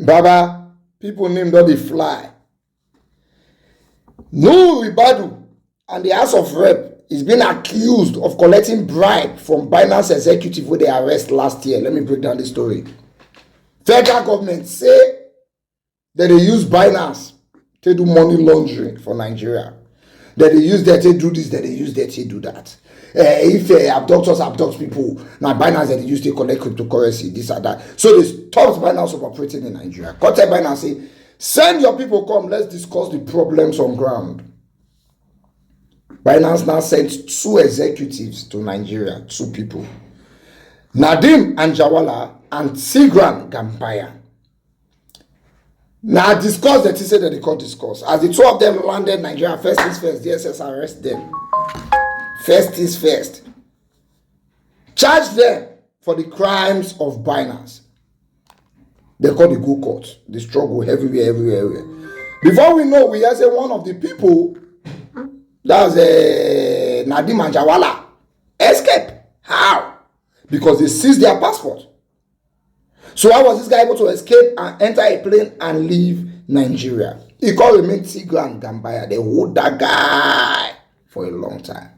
Baba, people named all the fly. Nuhu Ribadu and the House of Rep is being accused of collecting bribe from Binance executive where they arrest last year. Let me break down the story. Federal government say that they use Binance to do money laundering for Nigeria. That they use that to do this, that they use that to do that. If abductors abduct people, now Binance that they use to collect cryptocurrency, this or that. So they stopped Binance from operating in Nigeria. Contact Binance say, send your people come, let's discuss the problems on ground. Binance now sent 2 executives to Nigeria, 2 people. Nadeem Anjarwalla and Tigran Gambaryan. Now discuss that he said that they call discuss. As the 2 of them landed Nigeria, first things first, DSS arrest them. First things first. Charge them for the crimes of Binance. They call the go court. The struggle everywhere. Before we know, we have one of the people, that's Nadeem Anjarwalla, escape. How? Because they seized their passport. So how was this guy able to escape and enter a plane and leave Nigeria? He called him Tigran Gambaryan. They hold that guy for a long time.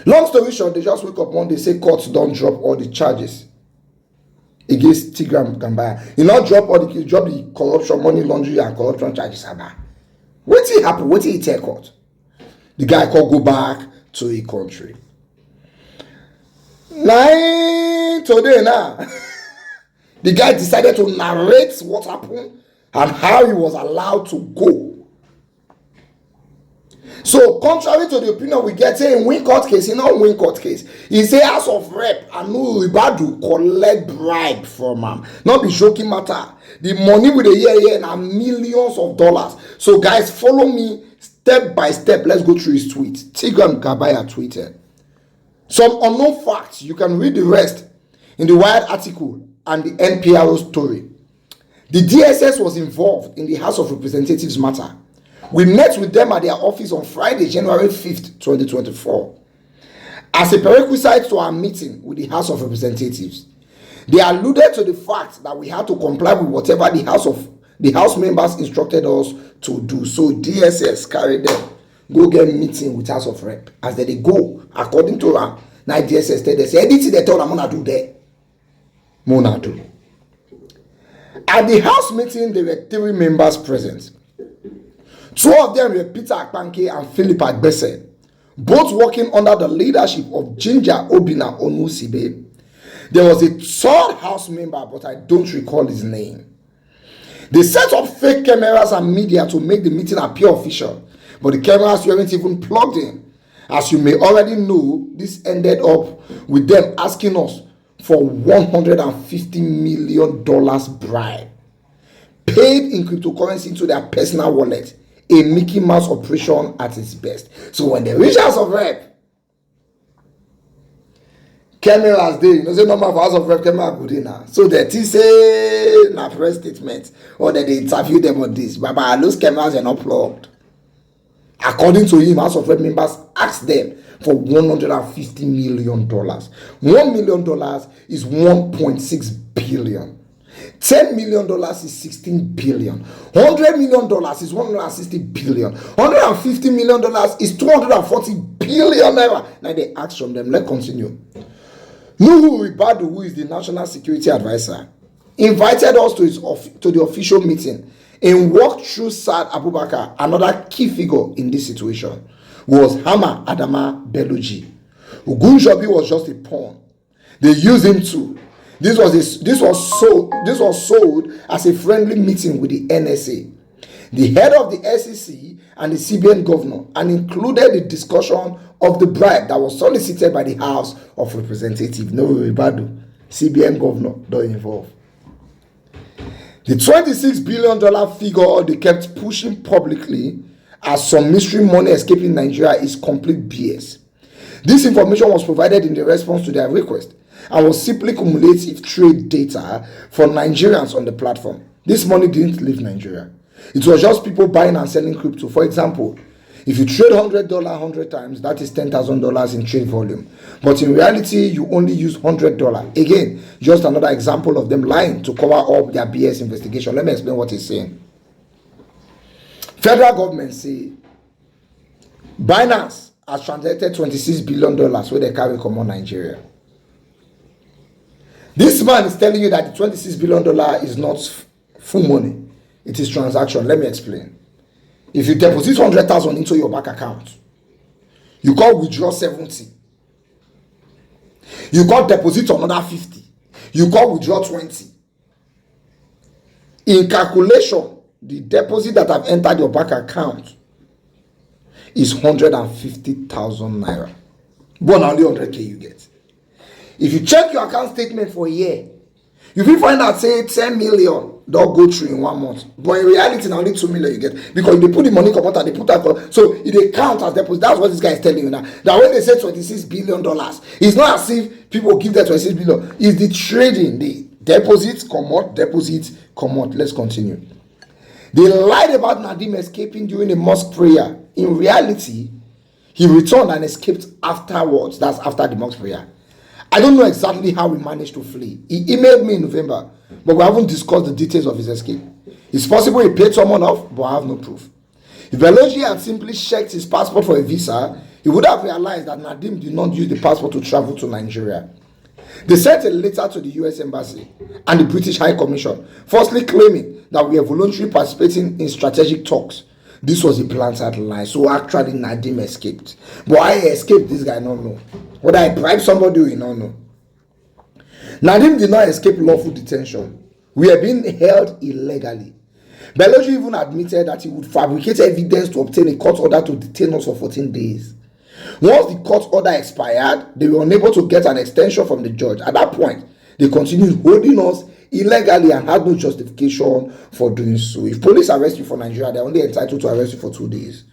Long story short, they just wake up one day, say courts don't drop all the charges against Tigran Gambaryan. He not drop all the drop the corruption, money laundering and corruption charges. What did happen? What did he take court? The guy called go back to a country. Today now, the guy decided to narrate what happened and how he was allowed to go. So, contrary to the opinion we get, say in win court case, in not win court case, he say House of Rep and Nuhu Ribadu collect bribe from him. Not be joking matter. The money with the year now millions of dollars. So, guys, follow me step by step. Let's go through his tweet. Tigran Gambaryan tweeted some unknown facts. You can read the rest in the Wired article and the NPRO story. The DSS was involved in the House of Representatives matter. We met with them at their office on Friday, January 5th, 2024. As a prerequisite to our meeting with the House of Representatives, they alluded to the fact that we had to comply with whatever the House members instructed us to do. So DSS carried them, go get meeting with House of Rep. As they go, according to them, now DSS said, they say, anything they told I'm gonna do there. Mona do. At the House meeting, there were 3 members present. 2 of them were Peter Akpanke and Philip Agbese, both working under the leadership of Ginger Obinna Onusibe. There was a 3rd House member, but I don't recall his name. They set up fake cameras and media to make the meeting appear official, but the cameras weren't even plugged in. As you may already know, this ended up with them asking us for $150 million bribe, paid in cryptocurrency into their personal wallet. A Mickey Mouse operation at its best. So when they reach House of Rep, cameras dey, say number for House of Rep camera go dey now. So they say na press statement or that they interview them on this. But those cameras are not plugged. According to him, House of Rep members asked them for $150 million. $1 million is 1.6 billion. $10 million is 16 billion. $100 million is 160 billion. $150 million is 240 billion naira. Now they ask from them. Let's continue. Nuhu Ribadu, who is the National Security Advisor, invited us to the official meeting and walked through Saad Abubakar, another key figure in this situation, was Hama Adama Beluji. Ugunjobi was just a pawn. They used him too. This was sold as a friendly meeting with the NSA, the head of the SEC, and the CBN governor, and included the discussion of the bribe that was solicited by the House of Representatives. Nuhu Ribadu, CBN governor, don't involve. The $26 billion figure they kept pushing publicly as some mystery money escaping Nigeria is complete BS. This information was provided in the response to their request and was simply cumulative trade data for Nigerians on the platform. This money didn't leave Nigeria. It was just people buying and selling crypto. For example, If you trade $100 100 times, that is $10,000 in trade volume. But in reality, you only use $100. Again, just another example of them lying to cover up their BS investigation. Let me explain what he's saying. Federal government say Binance has transacted $26 billion where they carry come on Nigeria. This man is telling you that the $26 billion is not full money. It is transaction. Let me explain. If you deposit 100,000 into your bank account, you can't withdraw 70. You can't deposit another 50. You can't withdraw 20. In calculation, the deposit that have entered your bank account is 150,000 naira. But only 100k you get. If you check your account statement for a year, you will find out say 10 million don't go through in 1 month. But in reality, now only 2 million you get. Because they put the money come out and they put that. So if they count as deposit, that's what this guy is telling you now. That when they say $26 billion, it's not as if people give that $26 billion. It's the trading, the deposits come out, deposits come out. Let's continue. They lied about Nadeem escaping during a mosque prayer. In reality, he returned and escaped afterwards. That's after the mosque prayer. I don't know exactly how he managed to flee. He emailed me in November, but we haven't discussed the details of his escape. It's possible he paid someone off, but I have no proof. If Beloji had simply checked his passport for a visa, he would have realized that Nadeem did not use the passport to travel to Nigeria. They sent a letter to the US Embassy and the British High Commission, firstly claiming that we are voluntarily participating in strategic talks. This was a planted lie. So actually Nadeem escaped. But I escaped, this guy don't know. Whether I bribed somebody, we don't know. Nadeem did not escape lawful detention. We are being held illegally. Beloji even admitted that he would fabricate evidence to obtain a court order to detain us for 14 days. Once the court order expired, they were unable to get an extension from the judge. At that point, they continued holding us illegally and had no justification for doing so. If police arrest you for Nigeria, they're only entitled to arrest you for 2 days.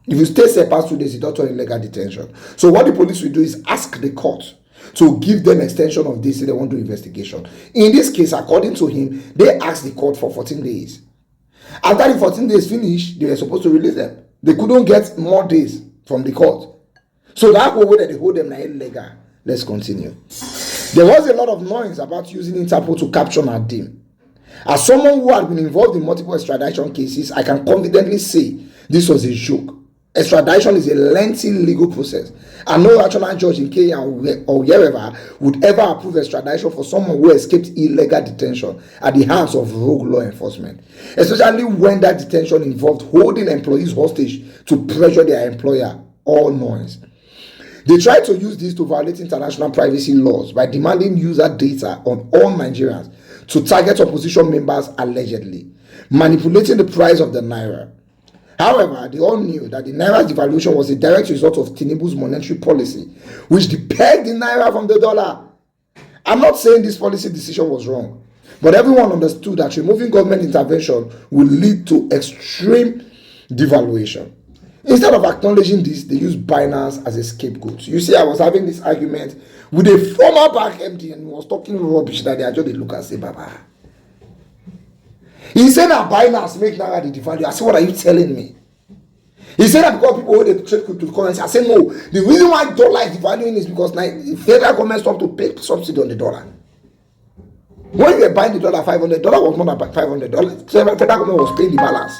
If you stay past 2 days, you don't turn illegal detention. So what the police will do is ask the court to give them extension of this if they want to do investigation. In this case, according to him, they asked the court for 14 days. After the 14 days finished, they were supposed to release them. They couldn't get more days from the court. So that way that they hold them illegal. Let's continue. There was a lot of noise about using Interpol to capture Nadeem. As someone who had been involved in multiple extradition cases, I can confidently say this was a joke. Extradition is a lengthy legal process, and no rational judge in Kenya or wherever would ever approve extradition for someone who escaped illegal detention at the hands of rogue law enforcement, especially when that detention involved holding employees hostage to pressure their employer. All noise. They tried to use this to violate international privacy laws by demanding user data on all Nigerians to target opposition members allegedly, manipulating the price of the naira. However, they all knew that the naira's devaluation was a direct result of Tinubu's monetary policy, which pegged the naira from the dollar. I'm not saying this policy decision was wrong, but everyone understood that removing government intervention would lead to extreme devaluation. Instead of acknowledging this, they use Binance as a scapegoat. You see, I was having this argument with a former bank MD and he was talking rubbish that they are just look and say, Baba. He said that Binance make Naira the devalue. I said, what are you telling me? He said that because people hold the trade cryptocurrency. I said, no. The reason why dollar is devaluing is because the federal government stopped to pay subsidy on the dollar. When you were buying the dollar $500, was more than $500. The federal government was paying the balance.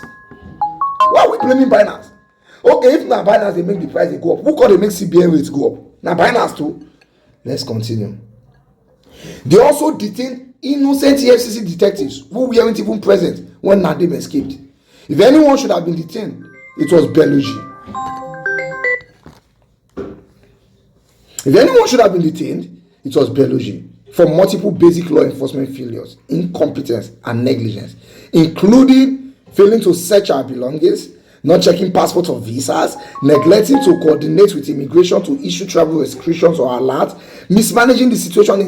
Why are we blaming Binance? Okay, if now Binance they make the price they go up, who can they make CBN rates go up? Now Binance too. Let's continue. They also detained innocent EFCC detectives who weren't even present when Nadeem escaped. If anyone should have been detained, it was Beloji. If anyone should have been detained, it was Beloji for multiple basic law enforcement failures, incompetence, and negligence, including failing to search our belongings, not checking passports or visas, neglecting to coordinate with immigration to issue travel restrictions or alerts, mismanaging the situation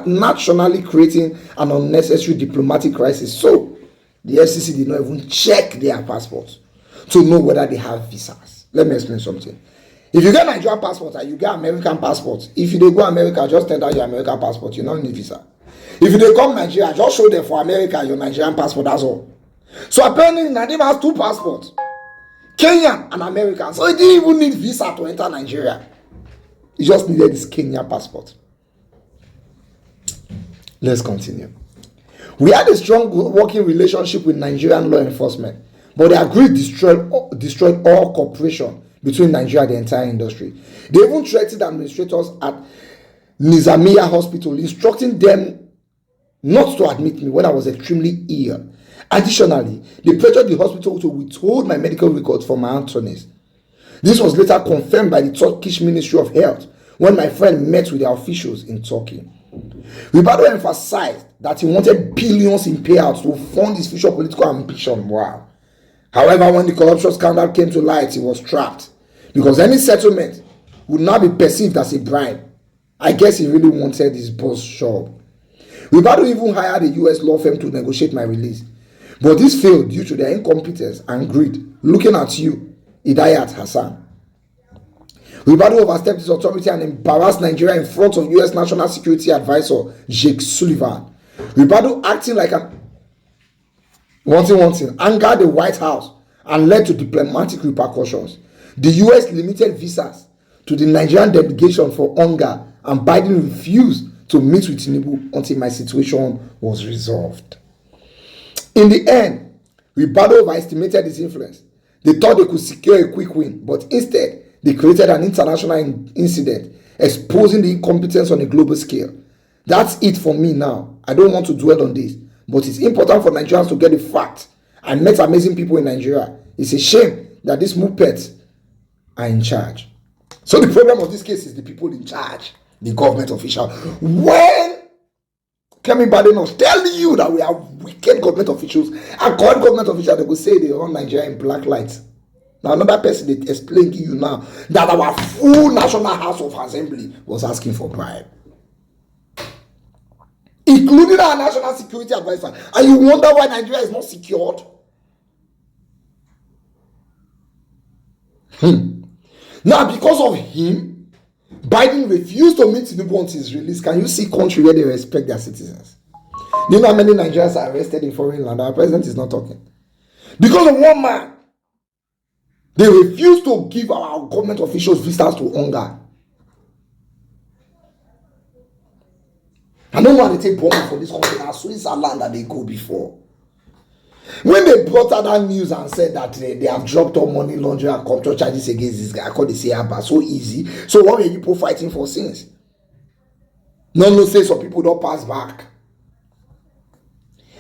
internationally, creating an unnecessary diplomatic crisis. So, the FCC did not even check their passports to know whether they have visas. Let me explain something. If you get Nigerian passport and you get American passport, if you dey go America, just tender your American passport, you don't need visa. If you dey come Nigeria, just show them for America your Nigerian passport, that's all. So apparently Nadeem has 2 passports. Kenyan and American. So he didn't even need visa to enter Nigeria. He just needed his Kenyan passport. Let's continue. We had a strong working relationship with Nigerian law enforcement, but they agreed destroyed all cooperation between Nigeria and the entire industry. They even threatened administrators at Nizamiya Hospital, instructing them not to admit me when I was extremely ill. Additionally, they pressured the hospital to withhold my medical records from my attorneys. This was later confirmed by the Turkish Ministry of Health when my friend met with their officials in Turkey. Ribadu emphasized that he wanted billions in payouts to fund his future political ambition. Wow. However, when the corruption scandal came to light, he was trapped because any settlement would now be perceived as a bribe. I guess he really wanted his boss job. Ribadu even hired a US law firm to negotiate my release, but this failed due to their incompetence and greed. Looking at you, Idayat Hassan. Ribadu overstepped his authority and embarrassed Nigeria in front of US National Security Advisor Jake Sullivan. Ribadu, acting like an wanting, angered the White House and led to diplomatic repercussions. The US limited visas to the Nigerian delegation for hunger, and Biden refused to meet with Tinubu until my situation was resolved. In the end, Ribadu overestimated his influence. They thought they could secure a quick win, but instead, they created an international incident, exposing the incompetence on a global scale. That's it for me now. I don't want to dwell on this, but it's important for Nigerians to get the fact. I met amazing people in Nigeria. It's a shame that these muppets are in charge. So the problem of this case is the people in charge, the government official. When Kemi Biden was telling you that we are wicked government officials, and corrupt government officials, they will say they run Nigeria in black lights. Now another person they explain to you now that our full National House of Assembly was asking for bribe, including our National Security Advisor, and you wonder why Nigeria is not secured. Now because of him, Biden refused to meet Tinubu until his release. Can you see country where they respect their citizens? Do you know how many Nigerians are arrested in foreign land? Our president is not talking. Because of one man. They refuse to give our government officials visas to hunger. I don't know how they take bomb for this country. Now Switzerland that they go before. When they brought out that news and said that they have dropped all money laundering and corruption charges against this guy, I call the Abba so easy. So what were you people fighting for since? No, say some people don't pass back.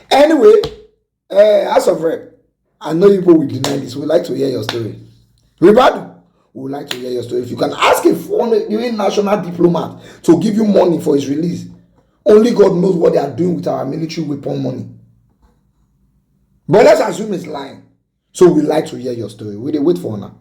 Anyway, as of rep, I know people will deny this. We'd like to hear your story. Ribadu, we would like to hear your story. If you can ask a foreign national diplomat to give you money for his release, only God knows what they are doing with our military weapon money. But let's assume it's lying. So we'd like to hear your story. We'll wait for now.